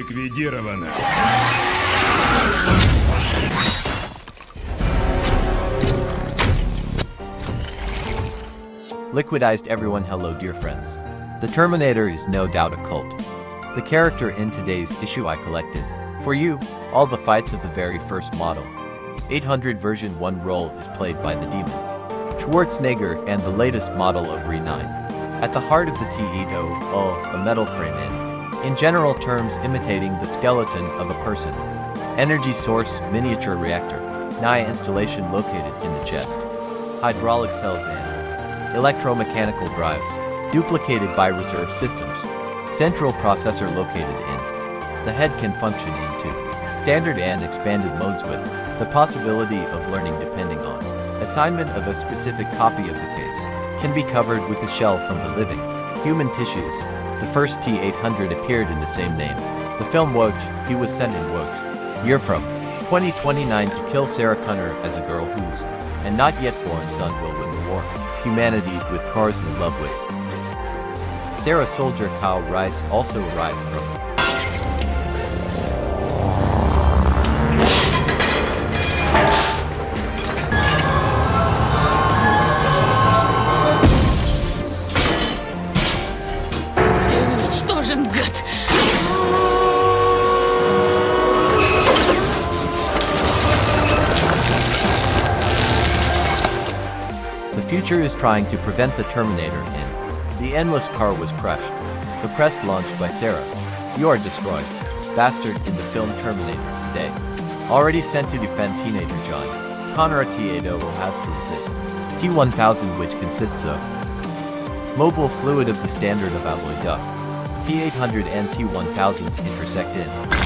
Ликвидировано. Liquidized everyone. Hello dear friends. The Terminator is no doubt a cult. The character in today's issue I collected. For you, all the fights of the very first model. 800 version 1 role is played by the Demon Schwarzenegger and the latest model of Re 9. At the heart of the T-80, a metal frame in general terms imitating the skeleton of a person. Energy source, miniature reactor, NIA installation located in the chest. Hydraulic cells and electromechanical drives, duplicated by reserve systems. Central processor located in. The head can function in two standard and expanded modes with the possibility of learning depending on assignment of a specific copy of the case. Can be covered with a shell from the living human tissues. The first T-800 appeared in the same name. The film Woj, he was sent in Woj. Year from 2029 to kill Sarah Connor as a girl whose and not yet born son will win the war. Humanity with cars in love with. Sarah soldier Kyle Rice also arrived from The future is trying to prevent the Terminator in. The endless car was crushed. The press launched by Sarah. You are destroyed. Bastard in the film Terminator today. Already sent to defend teenager John Connor. T-80 has to resist. T-1000 which consists of mobile fluid of the standard of alloy duct. T-800 and T-1000s intersect in.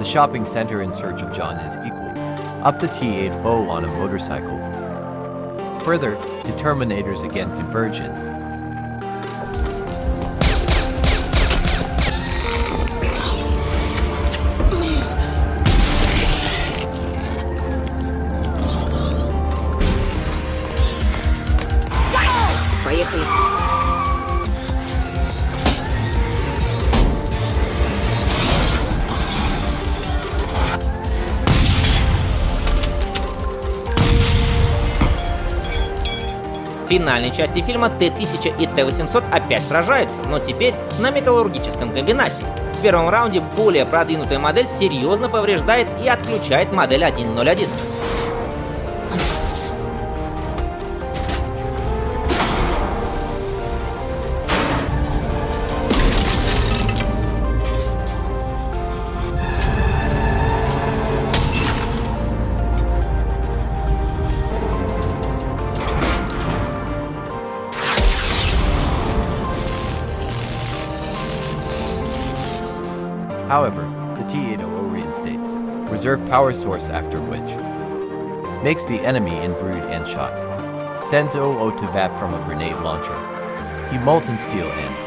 The shopping center in search of John is equal. Up the T-80 on a motorcycle. Further, the Terminators again converge in. Поехали. В финальной части фильма Т-1000 и Т-800 опять сражаются, но теперь на металлургическом комбинате. В первом раунде более продвинутая модель серьезно повреждает и отключает модель 101. However, the T-80 reinstates reserve power source after which makes the enemy in brood and shot. Sends 00 to VAT from a grenade launcher. He molten steel and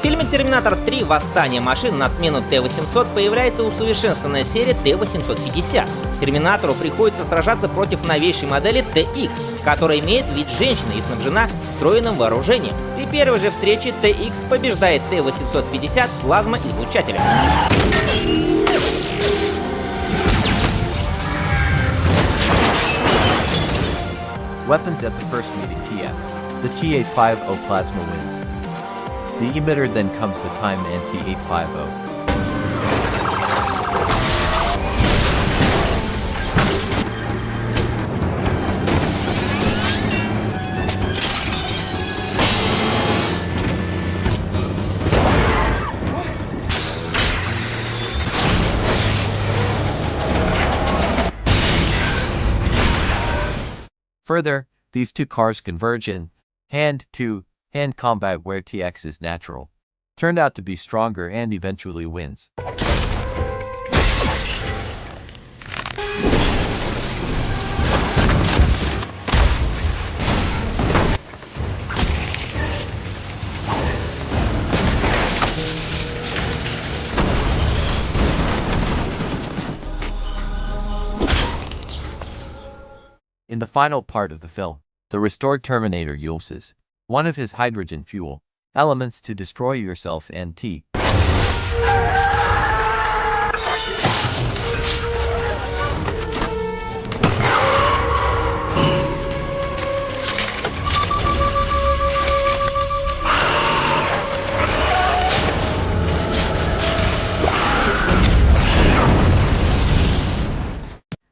В фильме «Терминатор 3. Восстание машин» на смену Т-800 появляется усовершенствованная серия Т-850. Терминатору приходится сражаться против новейшей модели Т-Х, которая имеет вид женщины и снабжена встроенным вооружением. При первой же встрече Т-Х побеждает Т-850 плазмоизлучателем. weapons at the first meeting TX. The T-850 plasma wins. The emitter then comes the time and T-850. Further, these two cars converge in hand-to-hand combat where TX is natural, turned out to be stronger and eventually wins. In the final part of the film, the restored Terminator uses one of his hydrogen fuel elements to destroy yourself and T.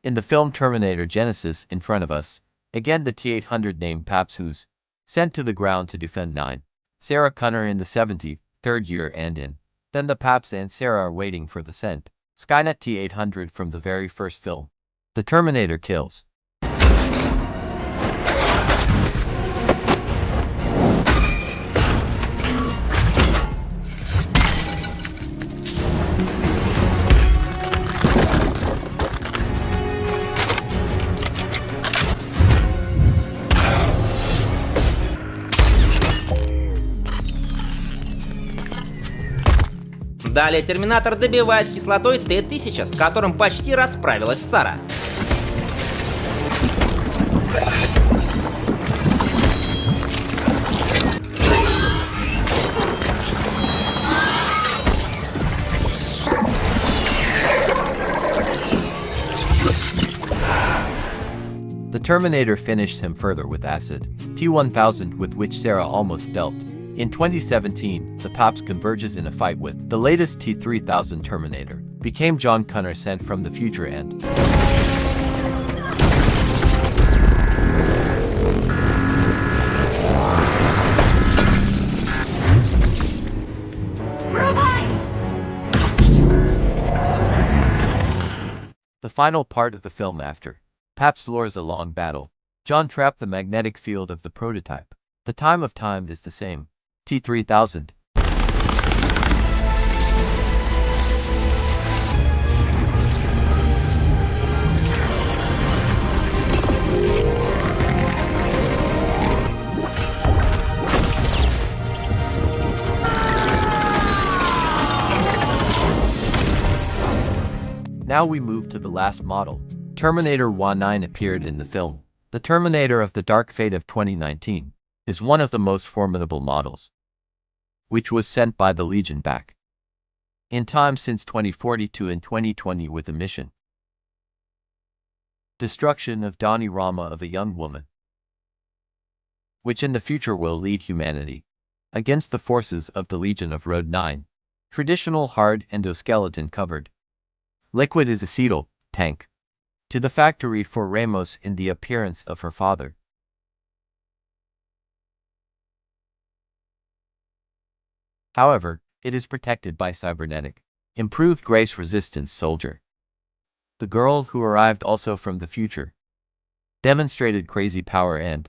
In the film Terminator Genesis in front of us, again the T-800 named Paps who's sent to the ground to defend 9. Sarah Connor in the 73rd year and in. Then the Paps and Sarah are waiting for the sent Skynet T-800 from the very first film. The Terminator kills. Далее Терминатор добивает кислотой Т-1000, с которым почти расправилась Сара. The Terminator finished him further with acid T-1000, with which Sarah almost dealt. In 2017, the Paps converges in a fight with the latest T-3000 Terminator, became John Connor sent from the future and the final part of the film after Paps lures a long battle. John trapped the magnetic field of the prototype. The time of time is the same. T-3000. Now we move to the last model. Terminator 19 appeared in the film. The Terminator of the Dark Fate of 2019 is one of the most formidable models, which was sent by the Legion back in time since 2042 and 2020 with a mission: destruction of Donnie Rama, of a young woman, which in the future will lead humanity against the forces of the Legion of Road 9. Traditional hard endoskeleton covered liquid is acetyl tank to the factory for Ramos in the appearance of her father. However, it is protected by cybernetic improved grace resistance soldier. The girl who arrived also from the future demonstrated crazy power and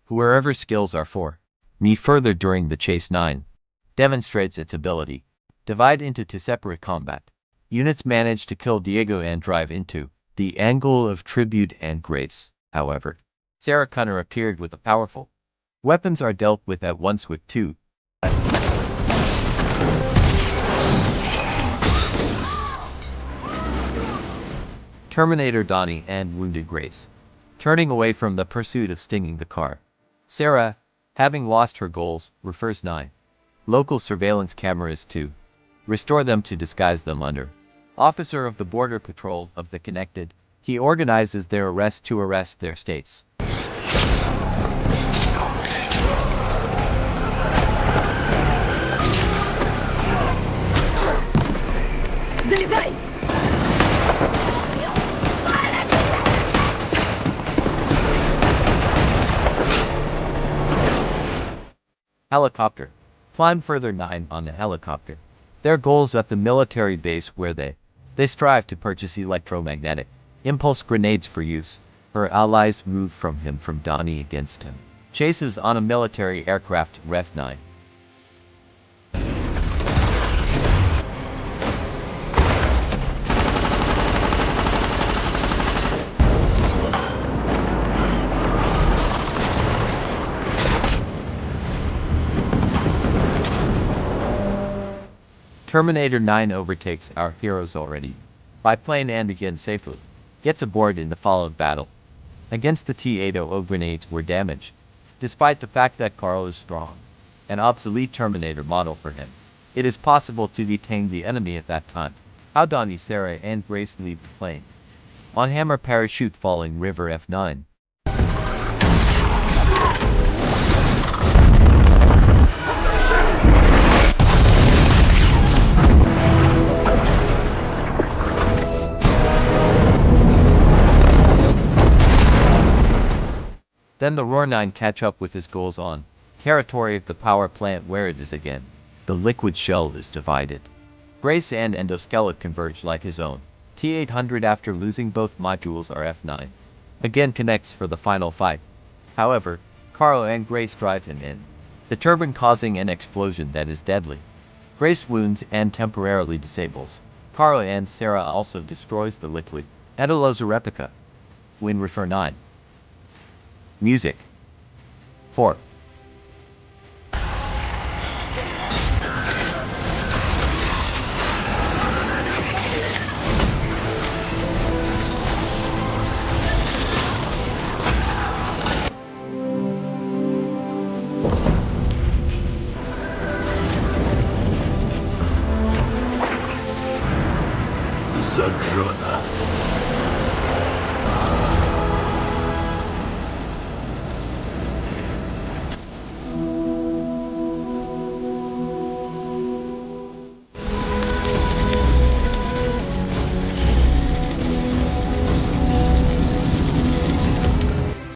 wherever skills are for me further during the Chase 9 demonstrates its ability. Divide into two separate combat units manage to kill Diego and drive into the angle of tribute and grace. However, Sarah Connor appeared with a powerful weapons are dealt with at once with 2. Terminator Donnie and wounded Grace, turning away from the pursuit of stinging the car. Sarah, having lost her goals, refers 9 local surveillance cameras to restore them to disguise them under officer of the Border Patrol of the Connected. He organizes their arrest to arrest their states. Залезай! Helicopter. Climb further 9 on the helicopter. Their goals at the military base where they strive to purchase electromagnetic impulse grenades for use. Her allies move from Donnie against him. Chases on a military aircraft Ref 9. Terminator 9 overtakes our heroes already by plane and again safely. Gets aboard in the followed battle. Against the T-800 grenades were damaged, despite the fact that Carl is strong. An obsolete Terminator model for him. It is possible to detain the enemy at that time. How Donnie, Sarah and Grace leave the plane. On hammer parachute falling river F9. Then the Roar 9 catch up with his goals on territory of the power plant where it is again. The liquid shell is divided. Grace and endoskeleton converge like his own. T-800 after losing both modules are F9. Again connects for the final fight. However, Carl and Grace drive him in. The turbine causing an explosion that is deadly. Grace wounds and temporarily disables. Carl and Sarah also destroys the liquid. Edeloza replica. Win refer 9. Music. 4. Zadrona.